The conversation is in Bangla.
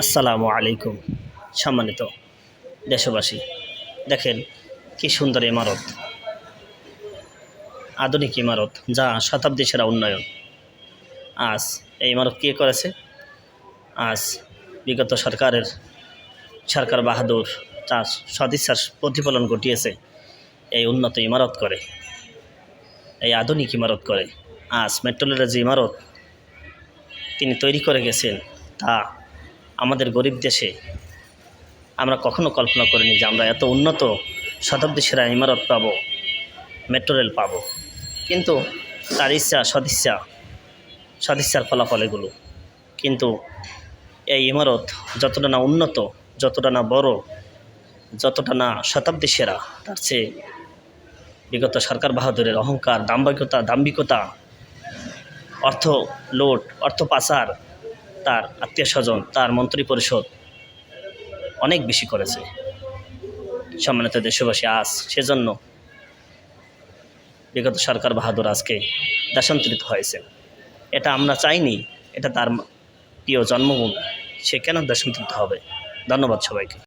আসসালামু আলাইকুম। সম্মানিত দেশবাসী, দেখেন কি সুন্দর ইমারত, আধুনিক ইমারত, যা শতাব্দী সেরা উন্নয়ন। আজ এই ইমারত কে করেছে? আজ বিগত সরকার বাহাদুর তার সদিচ্ছার প্রতিফলন ঘটিয়েছে এই উন্নত ইমারত করে, এই আধুনিক ইমারত করে। আজ মেট্রো রেলের যে ইমারত তিনি তৈরি করে গেছেন, তা আমাদের গরিব দেশে আমরা কখনো কল্পনা করিনি যে আমরা এত উন্নত শতাব্দী সেরা ইমারত পাবো, মেট্রো রেল পাবো। কিন্তু তার সদিচ্ছার ফলাফল এগুলো। কিন্তু এই ইমারত যতটা না উন্নত, যতটা না বড়, যতটা না শতাব্দী সেরা, তার চেয়ে বিগত সরকার বাহাদুরের অহংকার, দাম্ভিকতা, অর্থ লোট, অর্থ পাচার, তার আত্মীয় স্বজন, তার মন্ত্রী পরিষদ অনেক বেশি করেছে। সম্মানিত দেশবাসী, আজ সেজন্য বিগত সরকার বাহাদুর আজকে দেশান্তরিত হয়েছে। এটা আমরা চাইনি, এটা তার প্রিয় জন্মভূমি, সে কেন দেশান্তরিত হবে? ধন্যবাদ সবাইকে।